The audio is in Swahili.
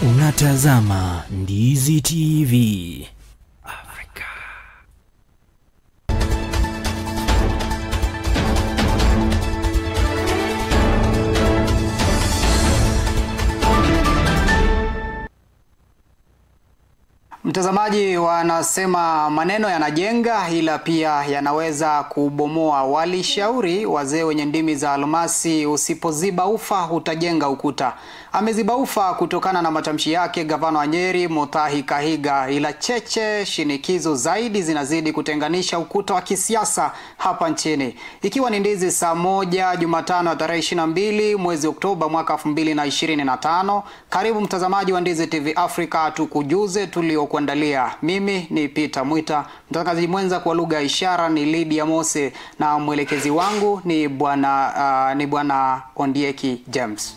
Unatazama Ndizi TV Afrika. Mtazamaji, wanasema maneno yanajenga ila pia yanaweza kubomoa. Walishauri wazee wenye ndimi za almasi, usipoziba ufa utajenga ukuta. Ameziba ufa kutokana na matamshi yake gavana wa Nyeri Mutahi Kahiga, ila shinikizo zaidi zinazidi kutenganisha ukuta wa kisiasa hapa nchini. Ikiwa ni Ndizi saa 1 Jumatano tarehe 22 mwezi Oktoba mwaka 2025. Karibu mtazamaji wa Ndizi TV Afrika, tukujuze tuliokuandalia. Mimi ni Peter Mwita, mtangazaji mwenza kwa lugha ya ishara ni Lydia Mose, na mwelekezi wangu ni bwana Ondieki James.